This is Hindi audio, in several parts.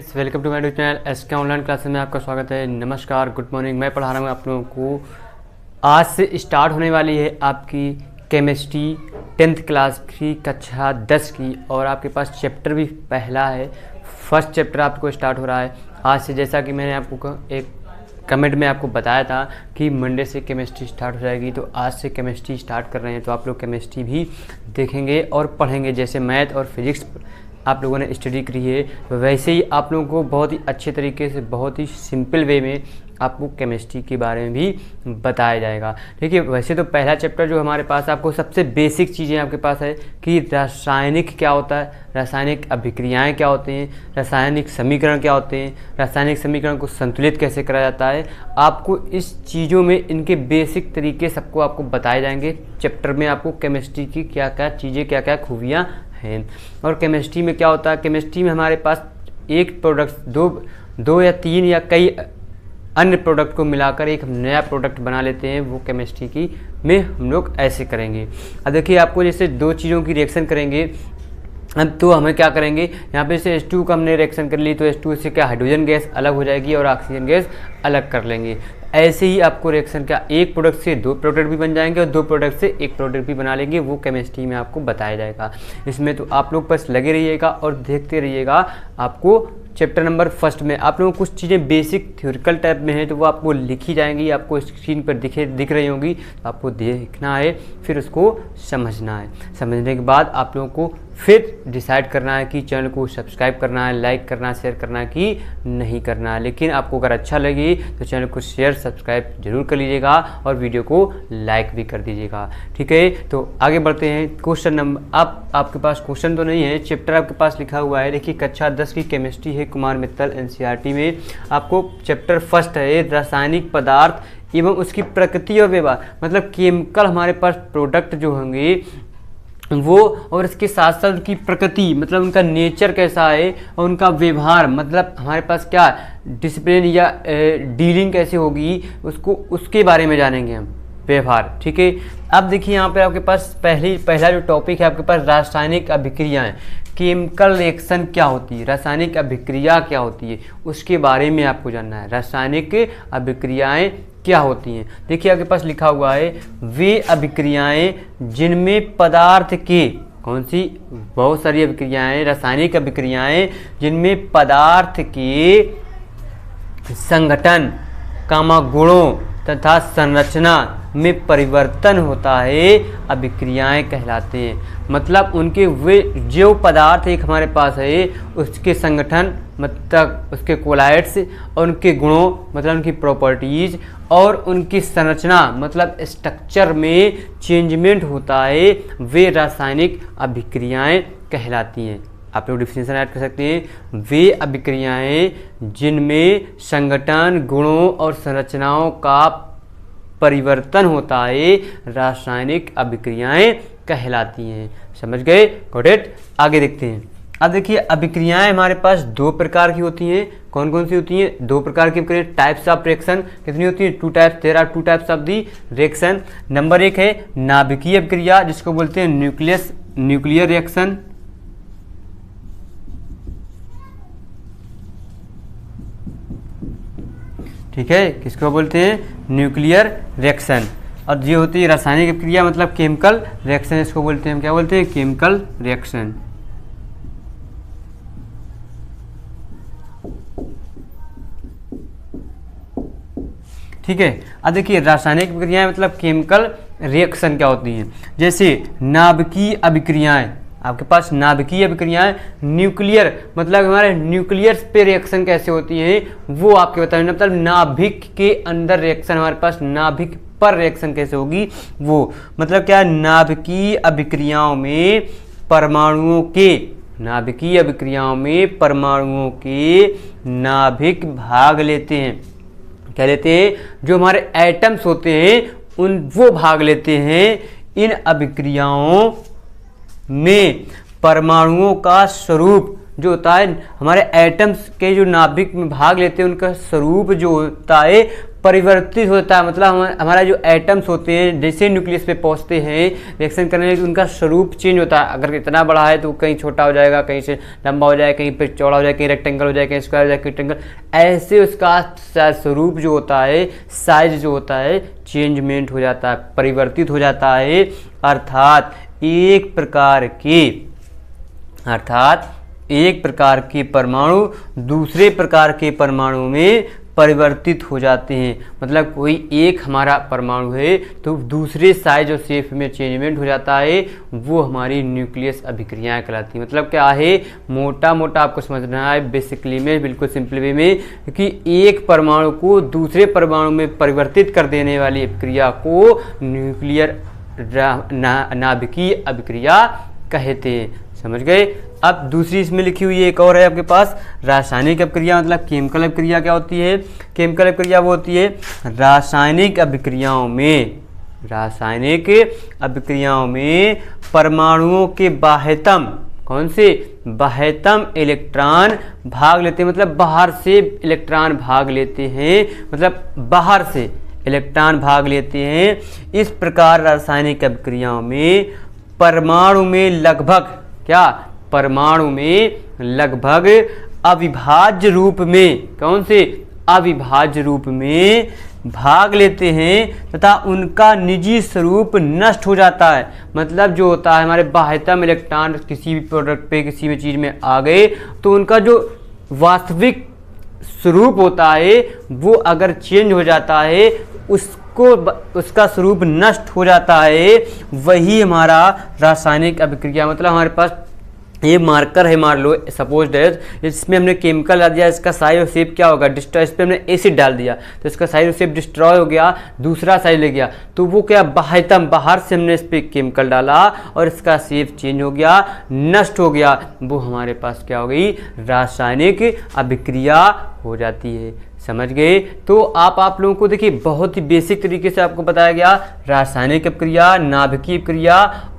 Welcome to my YouTube channel SK online classes में आपका स्वागत है। नमस्कार, गुड मॉर्निंग। मैं पढ़ा रहा हूँ आप लोगों को। आज से स्टार्ट होने वाली है आपकी केमिस्ट्री 10th क्लास की कक्षा 10 की, और आपके पास चैप्टर भी पहला है। फर्स्ट चैप्टर आपको स्टार्ट हो रहा है आज से। जैसा कि मैंने आपको एक कमेंट में आपको बताया था कि मंडे से केमिस्ट्री स्टार्ट हो जाएगी, तो आज से केमिस्ट्री स्टार्ट कर रहे हैं। तो आप लोग केमिस्ट्री भी देखेंगे और पढ़ेंगे। जैसे मैथ और फिजिक्स आप लोगों ने स्टडी करी है, वैसे ही आप लोगों को बहुत ही अच्छे तरीके से, बहुत ही सिंपल वे में आपको केमिस्ट्री के बारे में भी बताया जाएगा। ठीक है। वैसे तो पहला चैप्टर जो हमारे पास, आपको सबसे बेसिक चीज़ें आपके पास है कि रासायनिक क्या होता है, रासायनिक अभिक्रियाएं क्या होते हैं, रासायनिक समीकरण क्या होते हैं, रासायनिक समीकरण को संतुलित कैसे करा जाता है। आपको इस चीज़ों में इनके बेसिक तरीके सबको आपको बताए जाएंगे। चैप्टर में आपको केमिस्ट्री की क्या क्या चीज़ें, क्या क्या खूबियाँ हैं। और केमिस्ट्री में क्या होता है, केमिस्ट्री में हमारे पास एक प्रोडक्ट, दो या तीन या कई अन्य प्रोडक्ट को मिलाकर एक नया प्रोडक्ट बना लेते हैं। वो केमिस्ट्री की में हम लोग ऐसे करेंगे। अब देखिए, आपको जैसे दो चीज़ों की रिएक्शन करेंगे, तो हमें क्या करेंगे, यहाँ पे से H2 का हमने रिएक्शन कर ली, तो H2 से क्या हाइड्रोजन गैस अलग हो जाएगी और ऑक्सीजन गैस अलग कर लेंगे। ऐसे ही आपको रिएक्शन क्या, एक प्रोडक्ट से दो प्रोडक्ट भी बन जाएंगे और दो प्रोडक्ट से एक प्रोडक्ट भी बना लेंगे। वो केमिस्ट्री में आपको बताया जाएगा। इसमें तो आप लोग बस लगे रहिएगा और देखते रहिएगा। आपको चैप्टर नंबर फर्स्ट में आप लोगों को कुछ चीज़ें बेसिक थ्योरिकल टाइप में हैं, तो वो आपको लिखी जाएंगी, आपको स्क्रीन पर दिख रही होंगी। तो आपको देखना है, फिर उसको समझना है। समझने के बाद आप लोगों को फिर डिसाइड करना है कि चैनल को सब्सक्राइब करना है, लाइक करना है, शेयर करना है कि नहीं करना है। लेकिन आपको अगर अच्छा लगे तो चैनल को शेयर सब्सक्राइब जरूर कर लीजिएगा और वीडियो को लाइक भी कर दीजिएगा। ठीक है, तो आगे बढ़ते हैं। क्वेश्चन नंबर, आपके पास क्वेश्चन तो नहीं है, चैप्टर आपके पास लिखा हुआ है। देखिए, कक्षा 10 की केमिस्ट्री है, कुमार मित्तल NCERT में। आपको चैप्टर फर्स्ट है रासायनिक पदार्थ एवं उसकी प्रकृति और व्यवहार। मतलब केमिकल हमारे पास प्रोडक्ट जो होंगे वो, और इसके साथ साथ उनकी प्रकृति, मतलब उनका नेचर कैसा है, और उनका व्यवहार, मतलब हमारे पास क्या डिसिप्लिन या डीलिंग कैसे होगी, उसके बारे में जानेंगे हम, व्यवहार। ठीक है। अब देखिए, यहाँ पे आपके पास पहला जो टॉपिक है आपके पास रासायनिक अभिक्रियाएं। केमिकल रिएक्शन क्या होती है, रासायनिक अभिक्रिया क्या होती है, उसके बारे में आपको जानना है। रासायनिक अभिक्रियाएं क्या होती हैं। देखिए, आपके पास लिखा हुआ है, वे अभिक्रियाएं जिनमें पदार्थ के, कौन सी, बहुत सारी अभिक्रियाएं, रासायनिक अभिक्रियाएं जिनमें पदार्थ के संगठन, गुणों तथा संरचना में परिवर्तन होता है, अभिक्रियाएं कहलाते हैं। मतलब उनके वे जो पदार्थ एक हमारे पास है, उसके संगठन, मतलब उसके कोलाइड्स, और उनके गुणों, मतलब उनकी प्रॉपर्टीज, और उनकी संरचना, मतलब स्ट्रक्चर में चेंजमेंट होता है, वे रासायनिक अभिक्रियाएं कहलाती हैं। आप लोग डिफिनेशन ऐड कर सकते हैं। वे अभिक्रियाएं जिनमें संगठन, गुणों और संरचनाओं का परिवर्तन होता है, रासायनिक अभिक्रियाएं कहलाती हैं। समझ गए? Got it. आगे देखते हैं। अब देखिए, अभिक्रियाएं हमारे पास दो प्रकार की होती हैं। कौन कौन सी होती हैं? दो प्रकार की अभिक्रिया, टाइप्स ऑफ रिएक्शन। कितनी होती है? Two types. There are two types of the reaction. नंबर एक है नाभिकीय अभिक्रिया, जिसको बोलते हैं न्यूक्लियर रिएक्शन। ठीक है, किसको बोलते हैं? Nuclear reaction. और ये होती है रासायनिक अभिक्रिया, मतलब केमिकल रिएक्शन, इसको बोलते हैं हम क्या बोलते हैं? Chemical reaction. ठीक है। अब देखिए, रासायनिक अभिक्रियाएं मतलब केमिकल रिएक्शन क्या होती हैं। जैसे नाभिकीय अभिक्रियाएं, आपके पास नाभिकीय अभिक्रियाएं, न्यूक्लियर, मतलब हमारे न्यूक्लियस पे रिएक्शन कैसे होती है वो आपके बताएंगे। मतलब नाभिक के अंदर रिएक्शन, हमारे पास नाभिक पर रिएक्शन कैसे होगी वो, मतलब क्या, नाभिकीय अभिक्रियाओं में परमाणुओं के, नाभिकीय अभिक्रियाओं में परमाणुओं के नाभिक भाग लेते हैं। क्या लेते हैं? जो हमारे एटम्स होते हैं वो भाग लेते हैं। इन अभिक्रियाओं में परमाणुओं का स्वरूप जो होता है, हमारे एटम्स के जो नाभिक में भाग लेते हैं, उनका स्वरूप जो होता है परिवर्तित होता है, मतलब हमारा जो एटम्स होते हैं जैसे न्यूक्लियस पे पहुंचते हैं रिएक्शन करने में, उनका स्वरूप चेंज होता है। अगर इतना बड़ा है तो कहीं छोटा हो जाएगा, कहीं से लंबा हो जाएगा, कहीं पे चौड़ा हो जाएगा, कहीं रेक्टेंगल हो जाएगा, कहीं स्क्वायर हो जाएगा, कहीं ट्रेंगल, ऐसे उसका स्वरूप जो होता है, साइज जो होता है, चेंजमेंट हो जाता है, परिवर्तित हो जाता है। अर्थात एक प्रकार के परमाणु दूसरे प्रकार के परमाणु में परिवर्तित हो जाते हैं। मतलब कोई एक हमारा परमाणु है तो दूसरे साइज और शेप में चेंजमेंट हो जाता है, वो हमारी न्यूक्लियस अभिक्रियाएं कहलाती हैं। मतलब क्या है, मोटा मोटा आपको समझना है बेसिकली में, बिल्कुल सिंपल वे में, कि एक परमाणु को दूसरे परमाणु में परिवर्तित कर देने वाली अभिक्रिया को न्यूक्लियर नाभिकीय अभिक्रिया कहते हैं। समझ गए। अब दूसरी इसमें लिखी हुई एक और है आपके पास, रासायनिक अभिक्रिया, मतलब केमिकल अभिक्रिया क्या होती है। केमिकल अभिक्रिया वो होती है रासायनिक अभिक्रियाओं में परमाणुओं के बाह्यतम, कौन से बाह्यतम इलेक्ट्रॉन भाग लेते हैं, मतलब बाहर से इलेक्ट्रॉन भाग लेते हैं, मतलब बाहर से इलेक्ट्रॉन भाग लेते हैं। इस प्रकार रासायनिक अभिक्रियाओं में परमाणु में लगभग अविभाज्य रूप में, कौन से अविभाज्य रूप में भाग लेते हैं तथा उनका निजी स्वरूप नष्ट हो जाता है। मतलब जो होता है हमारे बाह्यतम इलेक्ट्रॉन किसी भी प्रोडक्ट पे, किसी भी चीज़ में आ गए तो उनका जो वास्तविक स्वरूप होता है वो अगर चेंज हो जाता है, उसका स्वरूप नष्ट हो जाता है। वही हमारा रासायनिक अभिक्रिया, मतलब हमारे पास ये मार्कर है, मान लो सपोज डेट, इसमें हमने केमिकल डाल दिया, इसका साइज और शेप क्या होगा, डिस्ट्रॉय, इस पर हमने एसिड डाल दिया तो इसका साइज और शेप डिस्ट्रॉय हो गया, दूसरा साइज ले गया, तो वो क्या बाह्यतम, बाहर से हमने इस पर केमिकल डाला और इसका शेप चेंज हो गया, नष्ट हो गया, वो हमारे पास क्या हो गई, रासायनिक अभिक्रिया हो जाती है। समझ गए। तो आप लोगों को देखिए बहुत ही बेसिक तरीके से आपको बताया गया रासायनिक अभिक्रिया, नाभिकीय अभिक्रिया,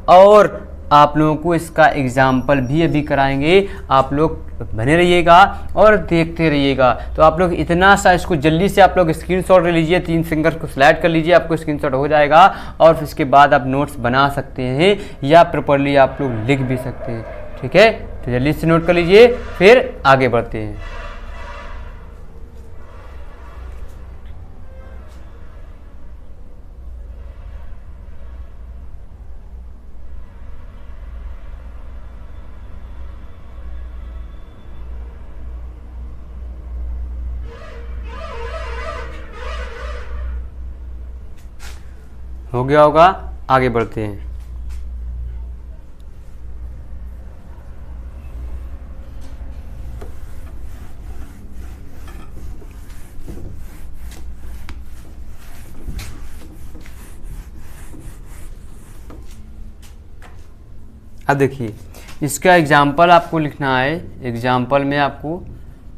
और आप लोगों को इसका एग्जाम्पल भी अभी कराएंगे। आप लोग बने रहिएगा और देखते रहिएगा। तो आप लोग इतना सा इसको जल्दी से आप लोग स्क्रीनशॉट ले लीजिए, 3 फिंगर को स्लाइड कर लीजिए, आपको स्क्रीनशॉट हो जाएगा और फिर इसके बाद आप नोट्स बना सकते हैं या प्रॉपरली आप लोग लिख भी सकते हैं। ठीक है, तो जल्दी से नोट कर लीजिए, फिर आगे बढ़ते हैं। हो गया होगा, आगे बढ़ते हैं। अब देखिए इसका एग्जाम्पल आपको लिखना है। एग्जाम्पल में आपको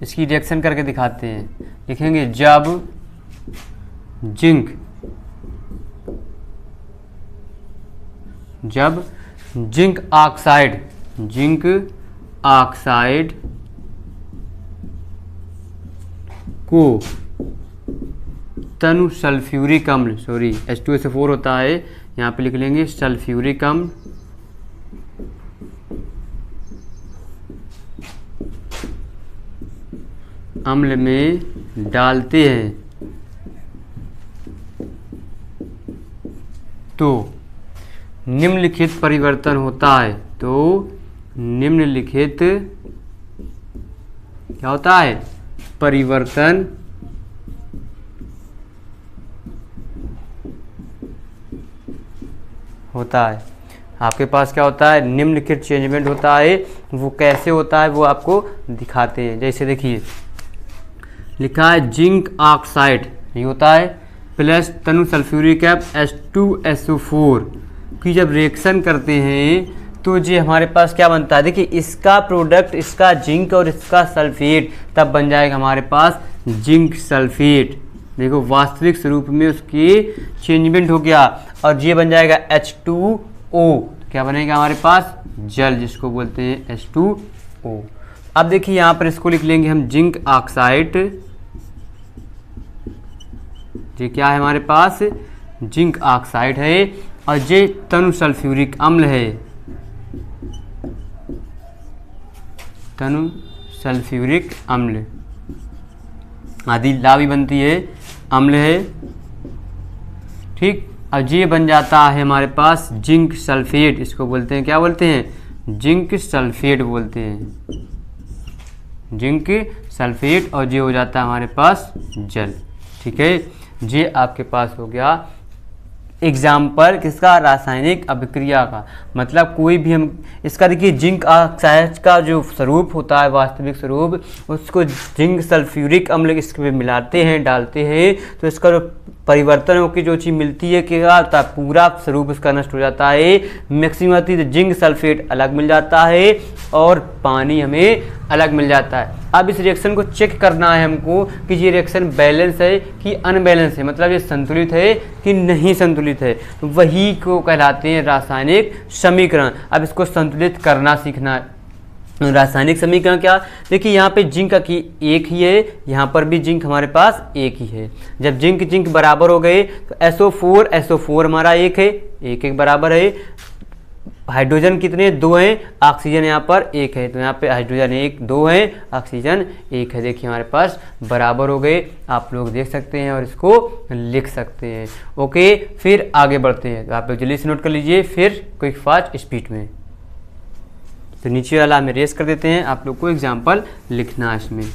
इसकी रिएक्शन करके दिखाते हैं। लिखेंगे जब जिंक ऑक्साइड को तनु सल्फ्यूरिक अम्ल, सॉरी H2SO4 होता है, यहाँ पे लिख लेंगे सल्फ्यूरिक अम्ल में डालते हैं तो निम्नलिखित परिवर्तन होता है। तो निम्नलिखित क्या होता है, परिवर्तन होता है। आपके पास क्या होता है, निम्नलिखित चेंजमेंट होता है। वो कैसे होता है वो आपको दिखाते हैं। जैसे देखिए लिखा है जिंक ऑक्साइड, ये होता है प्लस तनु सल्फ्यूरिक H2SO4 की जब रिएक्शन करते हैं तो ये हमारे पास क्या बनता है, देखिए इसका प्रोडक्ट, इसका जिंक और इसका सल्फेट, तब बन जाएगा हमारे पास जिंक सल्फेट। देखो वास्तविक स्वरूप में उसकी चेंजमेंट हो गया और ये बन जाएगा H2O। क्या बनेगा हमारे पास, जल, जिसको बोलते हैं H2O। अब देखिए यहाँ पर इसको लिख लेंगे हम जिंक ऑक्साइड ये क्या है हमारे पास, जिंक ऑक्साइड है, और ये तनु सल्फ्यूरिक अम्ल है, तनु सल्फ्यूरिक अम्ल, आदि लावी बनती है, अम्ल है, ठीक। और ये बन जाता है हमारे पास जिंक सल्फेट, इसको बोलते हैं, क्या बोलते हैं, जिंक सल्फेट बोलते हैं, जिंक सल्फेट, और ये हो जाता है हमारे पास जल, ठीक है। ये आपके पास हो गया एग्जाम्पल किसका, रासायनिक अभिक्रिया का। मतलब कोई भी हम इसका देखिए, जिंक ऑक्साइड का जो स्वरूप होता है, वास्तविक स्वरूप, उसको जिंक सल्फ्यूरिक अम्ल इसमें मिलाते हैं, डालते हैं, तो इसका जो परिवर्तन होकर जो चीज़ मिलती है क्या होता है, पूरा स्वरूप उसका नष्ट हो जाता है। मैक्सिमम जिंक सल्फेट अलग मिल जाता है और पानी हमें अलग मिल जाता है। अब इस रिएक्शन को चेक करना है हमको कि ये रिएक्शन बैलेंस है कि अनबैलेंस है, मतलब ये संतुलित है कि नहीं संतुलित है, वही को कहलाते हैं रासायनिक समीकरण। अब इसको संतुलित करना सीखना है। रासायनिक समीकरण क्या, देखिए यहाँ पे जिंक की एक ही है, यहाँ पर भी जिंक हमारे पास एक ही है। जब जिंक जिंक बराबर हो गए तो SO4 हमारा एक है, एक बराबर है। हाइड्रोजन कितने, 2 हैं, ऑक्सीजन यहाँ पर एक है, तो यहाँ पे हाइड्रोजन 1 2 है, ऑक्सीजन 1 है। देखिए हमारे पास बराबर हो गए, आप लोग देख सकते हैं और इसको लिख सकते हैं। ओके, फिर आगे बढ़ते हैं, तो आप लोग जल्दी से नोट कर लीजिए, फिर क्विक फास्ट स्पीड में। तो नीचे वाला हमें रेस कर देते हैं, आप लोग को एग्जाम्पल लिखना है इसमें।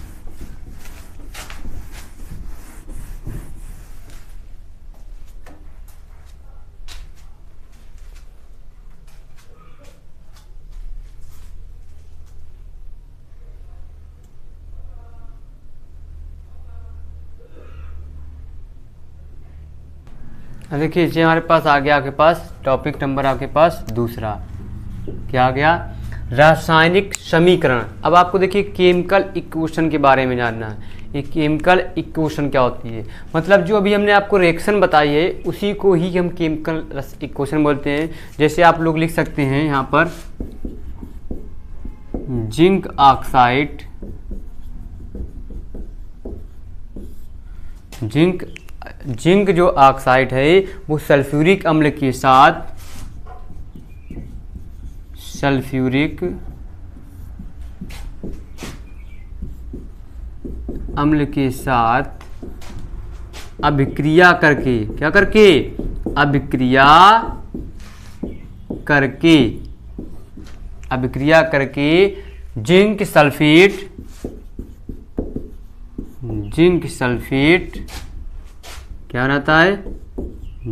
अब देखिए ये हमारे पास आ गया, आपके पास टॉपिक नंबर आपके पास दूसरा क्या आ गया, रासायनिक समीकरण। अब आपको देखिए केमिकल इक्वेशन के बारे में जानना है। ये केमिकल इक्वेशन क्या होती है, मतलब जो अभी हमने आपको रिएक्शन बताई है उसी को ही हम केमिकल इक्वेशन बोलते हैं। जैसे आप लोग लिख सकते हैं यहाँ पर जिंक ऑक्साइड, जिंक जो ऑक्साइड है वो सल्फ्यूरिक अम्ल के साथ, सल्फ्यूरिक अम्ल के साथ अभिक्रिया करके, क्या करके, अभिक्रिया करके जिंक सल्फेट क्या रहता है,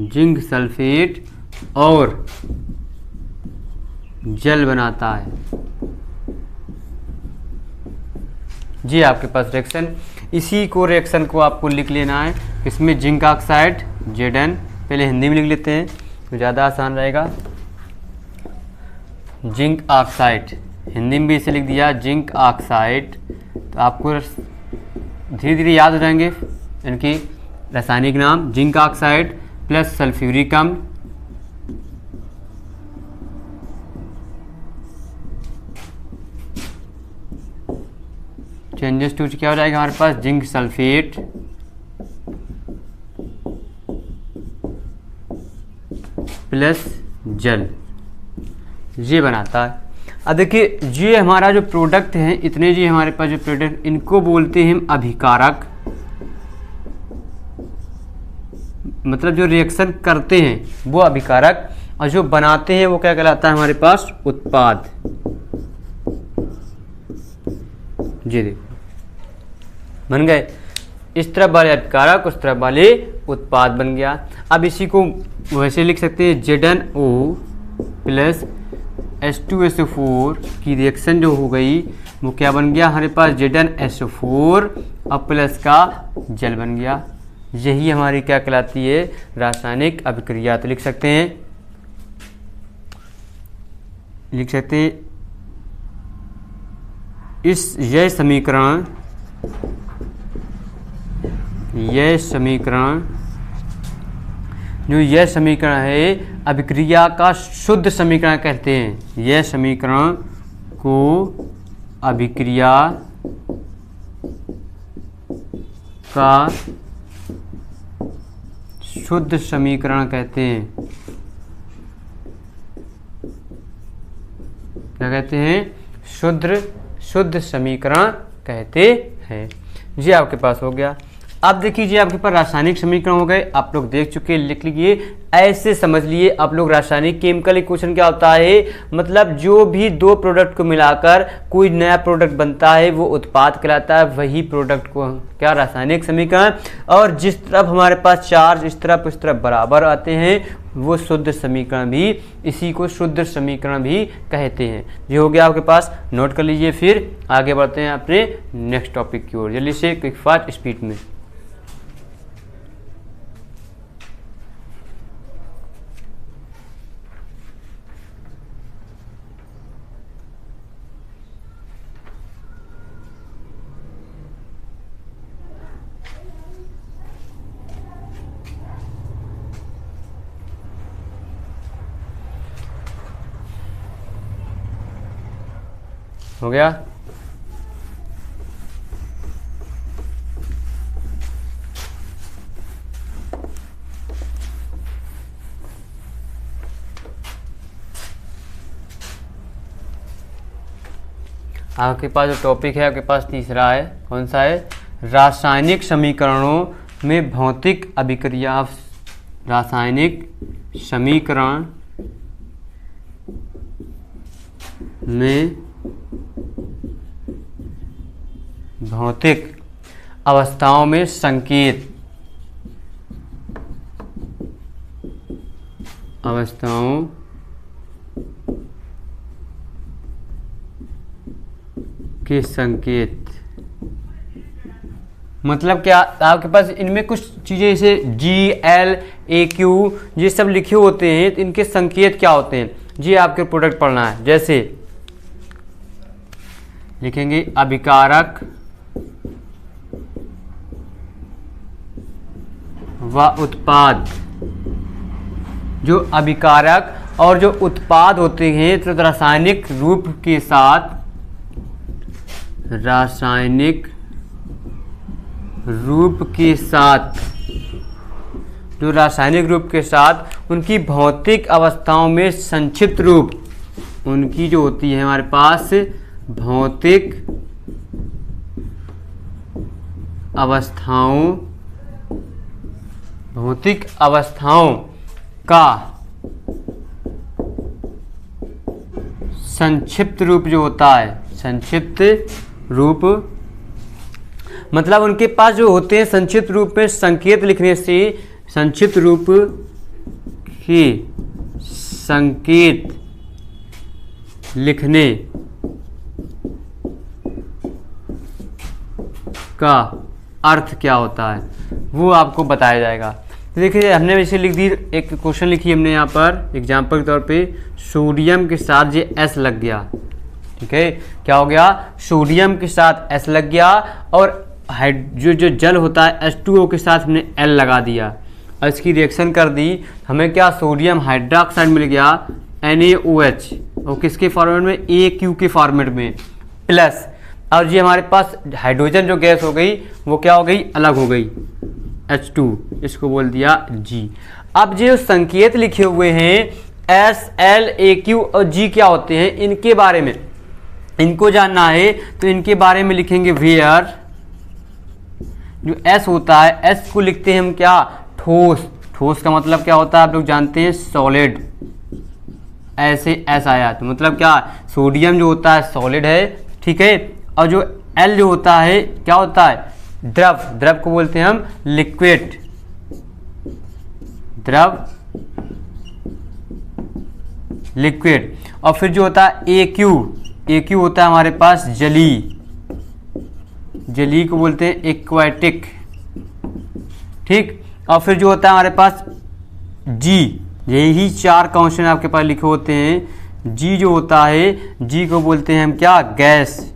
जिंक सल्फेट और जल बनाता है। जी आपके पास रिएक्शन, इसी को रिएक्शन को आपको लिख लेना है। इसमें जिंक ऑक्साइड Zn, पहले हिंदी में लिख लेते हैं तो ज़्यादा आसान रहेगा। जिंक ऑक्साइड हिंदी में भी इसे लिख दिया, जिंक ऑक्साइड, तो आपको धीरे धीरे याद हो जाएंगे इनकी रासायनिक नाम। जिंक ऑक्साइड प्लस सल्फ्यूरिक अम्ल, चेंजेस टू क्या हो जाएगा हमारे पास, जिंक सल्फेट प्लस जल, ये बनाता है। अब देखिए ये हमारा जो प्रोडक्ट है, इतने जी हमारे पास जो प्रोडक्ट, इनको बोलते हैं हम अभिकारक, मतलब जो रिएक्शन करते हैं वो अभिकारक, और जो बनाते हैं वो क्या कहलाता है हमारे पास, उत्पाद। जी देखो बन गए, इस तरफ वाले अभिकारक, उस तरफ वाले उत्पाद बन गया। अब इसी को वैसे लिख सकते हैं, ZnO प्लस H2SO4 की रिएक्शन जो हो गई वो क्या बन गया हमारे पास, ZnSO4 और प्लस का जल बन गया। यही हमारी क्या कहलाती है, रासायनिक अभिक्रिया। तो लिख सकते हैं यह समीकरण है अभिक्रिया का शुद्ध समीकरण कहते हैं। यह समीकरण को अभिक्रिया का शुद्ध समीकरण कहते हैं। क्या कहते हैं? शुद्ध समीकरण कहते हैं। ये आपके पास हो गया। अब देखिए जी, आपके पास रासायनिक समीकरण हो गए, आप लोग देख चुके, लिख लीजिए, ऐसे समझ लिए आप लोग। रासायनिक केमिकल इक्वेशन क्या होता है? मतलब जो भी दो प्रोडक्ट को मिलाकर कोई नया प्रोडक्ट बनता है वो उत्पाद कहलाता है, वही प्रोडक्ट को क्या रासायनिक समीकरण। और जिस तरफ हमारे पास चार्ज इस तरफ उस तरफ बराबर आते हैं वो शुद्ध समीकरण भी, इसी को शुद्ध समीकरण भी कहते हैं। ये हो गया आपके पास, नोट कर लीजिए। फिर आगे बढ़ते हैं अपने नेक्स्ट टॉपिक की ओर, जल्दी से, क्विक फास्ट स्पीड में। हो गया? आपके पास जो टॉपिक है आपके पास तीसरा है, कौन सा है? रासायनिक समीकरणों में भौतिक अभिक्रिया। रासायनिक समीकरण में भौतिक अवस्थाओं में संकेत, अवस्थाओं के संकेत। मतलब क्या, आपके पास इनमें कुछ चीज़ें जैसे जी, एल, ए, क्यू ये सब लिखे होते हैं, तो इनके संकेत क्या होते हैं जी आपके प्रोडक्ट पढ़ना है। जैसे लिखेंगे अभिकारक व उत्पाद। जो अभिकारक और जो उत्पाद होते हैं तो रासायनिक रूप के साथ, रासायनिक रूप के साथ, जो रासायनिक रूप के साथ उनकी भौतिक अवस्थाओं में संक्षिप्त रूप, उनकी जो होती है हमारे पास भौतिक अवस्थाओं का संक्षिप्त रूप जो होता है, संक्षिप्त रूप मतलब उनके पास जो होते हैं संक्षिप्त रूप में संकेत लिखने से, संक्षिप्त रूप के संकेत लिखने का अर्थ क्या होता है वो आपको बताया जाएगा। तो देखिए हमने वैसे लिख दी, एक क्वेश्चन लिखी हमने यहाँ पर एग्जाम्पल के तौर पे, सोडियम के साथ ये एस लग गया, ठीक है, क्या हो गया? सोडियम के साथ एस लग गया और जो जल होता है H2O के साथ हमने L लगा दिया और इसकी रिएक्शन कर दी, हमें क्या सोडियम हाइड्रोक्साइड मिल गया NaOH, और किसके फॉर्मेट में? AQ के फॉर्मेट में प्लस, और ये हमारे पास हाइड्रोजन जो गैस हो गई वो क्या हो गई? अलग हो गई, H2, इसको बोल दिया G। अब जो संकेत लिखे हुए हैं S, L, AQ और G क्या होते हैं, इनके बारे में इनको जानना है तो इनके बारे में लिखेंगे वेयर। जो S होता है, S को लिखते हैं हम क्या? ठोस। ठोस का मतलब क्या होता है आप लोग जानते हैं? सॉलिड। ऐसे S आया तो मतलब क्या? सोडियम जो होता है सॉलिड है, ठीक है, और जो L जो होता है क्या होता है? द्रव। द्रव को बोलते हैं हम लिक्विड, द्रव, लिक्विड। और फिर जो होता है AQ, AQ होता है हमारे पास जली, जली को बोलते हैं एक्वाटिक, ठीक। और फिर जो होता है हमारे पास G, यही चार क्वेश्चन आपके पास लिखे होते हैं। G जो होता है, G को बोलते हैं हम क्या? गैस।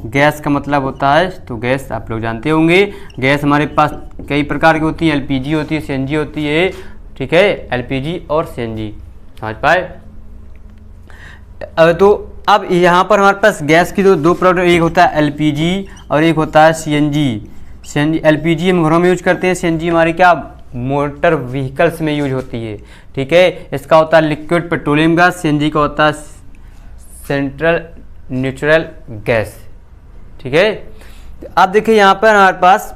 गैस का मतलब होता है, तो गैस आप लोग जानते होंगे, गैस हमारे पास कई प्रकार की होती है, LPG होती है, CNG होती है, ठीक है, LPG और CNG, समझ पाए? तो अब यहाँ पर हमारे पास गैस की दो प्रोडक्ट, एक होता है LPG और एक होता है CNG। LPG हम घरों में यूज करते हैं, CNG हमारी क्या मोटर व्हीकल्स में यूज होती है। ठीक है, इसका होता है लिक्विड पेट्रोलियम गैस, सीएनजी का होता है सेंट्रल नेचुरल गैस। ठीक है, आप देखिए यहाँ पर हमारे पास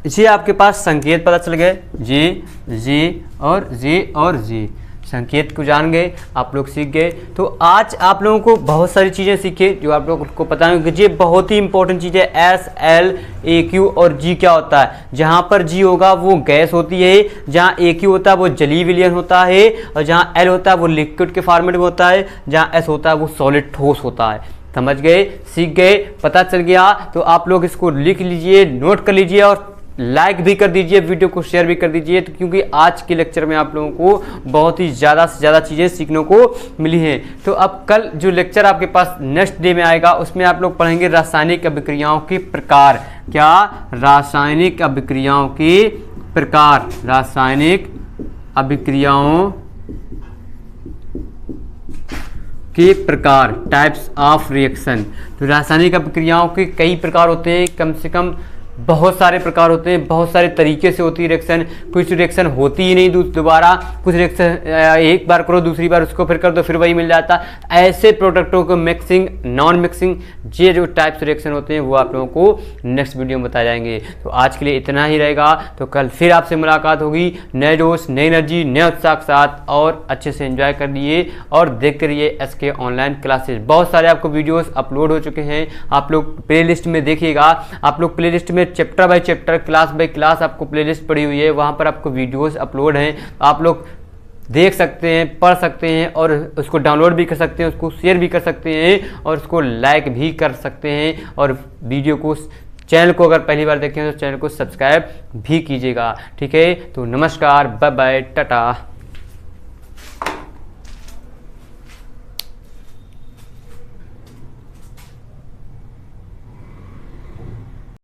जी आपके पास संकेत पता चल गए, जी जी और जी और जी, संकेत को जान गए, आप लोग सीख गए। तो आज आप लोगों को बहुत सारी चीज़ें सीखे जो आप लोगों को पता है कि ये बहुत ही इंपॉर्टेंट चीज़ है। एस, एल, ए क्यू और जी क्या होता है। जहाँ पर जी होगा वो गैस होती है, जहाँ ए क्यू होता है वो जलीय विलयन होता है, और जहाँ एल होता है वो लिक्विड के फॉर्मेट में होता है, जहाँ एस होता है वो सॉलिड ठोस होता है। समझ गए, सीख गए, पता चल गया। तो आप लोग इसको लिख लीजिए, नोट कर लीजिए और लाइक भी कर दीजिए, वीडियो को शेयर भी कर दीजिए। तो क्योंकि आज के लेक्चर में आप लोगों को बहुत ही ज़्यादा से ज़्यादा चीज़ें सीखने को मिली हैं। तो अब कल जो लेक्चर आपके पास नेक्स्ट डे में आएगा उसमें आप लोग पढ़ेंगे रासायनिक अभिक्रियाओं के प्रकार। क्या? रासायनिक अभिक्रियाओं के प्रकार, रासायनिक अभिक्रियाओं के प्रकार, टाइप्स ऑफ रिएक्शन। तो रासायनिक अभिक्रियाओं के कई प्रकार होते हैं, कम से कम बहुत सारे प्रकार होते हैं, बहुत सारे तरीके से होती है रिएक्शन। कुछ रिएक्शन होती ही नहीं दोबारा, कुछ रिएक्शन एक बार करो दूसरी बार उसको फिर कर दो फिर वही मिल जाता। ऐसे प्रोडक्टों को मिक्सिंग, नॉन मिक्सिंग, ये जो टाइप्स रिएक्शन होते हैं वो आप लोगों को नेक्स्ट वीडियो में बताए जाएंगे। तो आज के लिए इतना ही रहेगा। तो कल फिर आपसे मुलाकात होगी नए जोश, नई एनर्जी, नए उत्साह के साथ। और अच्छे से एंजॉय कर लिए और देखते रहिए एसके ऑनलाइन क्लासेस। बहुत सारे आपको वीडियोस अपलोड हो चुके हैं, आप लोग प्लेलिस्ट में देखिएगा। आप लोग प्लेलिस्ट में chapter by chapter, class by class आपको प्लेलिस्ट पड़ी हुई है, वहाँ पर आपको वीडियोस अपलोड हैं। आप लोग देख सकते हैं, पढ़ सकते हैं और उसको डाउनलोड भी कर सकते हैं, उसको शेयर भी कर सकते हैं और उसको लाइक भी कर सकते हैं। और वीडियो को, चैनल को अगर पहली बार देखें तो चैनल को सब्सक्राइब भी कीजिएगा। ठीक है, तो नमस्कार, बाय बाय, टाटा।